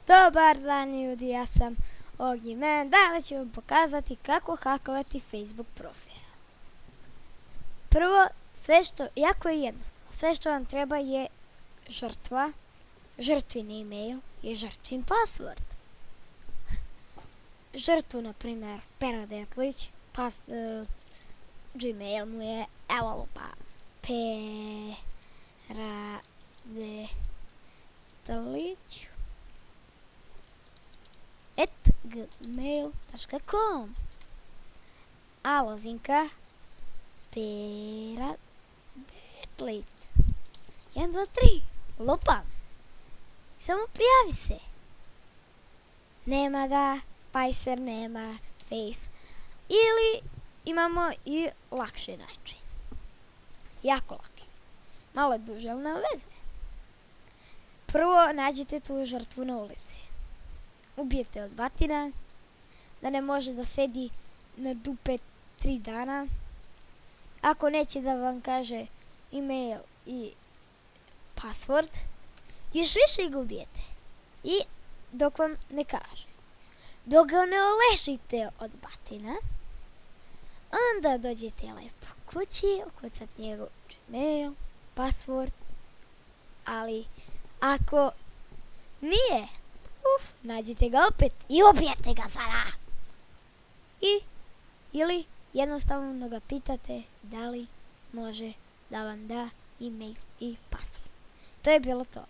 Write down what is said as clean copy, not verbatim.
Dobar dan ljudi, ja sam Ognjimen. Danas ću vam pokazati kako hakovati Facebook profil. Prvo, jako je jednostavno, sve što vam treba je žrtva, žrtvin e-mail i žrtvin password. Žrtvu, na primjer, Pera Detlić, Gmail mu je, evo lupa, Pera Detlić @gmail.com. A lozinka Pera Detlić 1, 2, 3 lupam. Samo prijavi se. Nema ga, Pajser nema, Face. Ili imamo i lakši način. Jako laki. Malo je duže, ali nema veze. Prvo nađete tu žrtvu na ulici. Ubijete od batina, da ne može da sedi na dupe 3 dana. Ako neće da vam kaže e-mail i password, još više ga ubijete. I dok vam ne kaže. Dok ga ne olešite od batina, onda dođete lepo kući, ukucate njegov Gmail, password, ali ako nije, nađete ga opet i ubijete ga sada. Ili jednostavno ga pitate da li može da vam da e-mail i password. To je bilo to.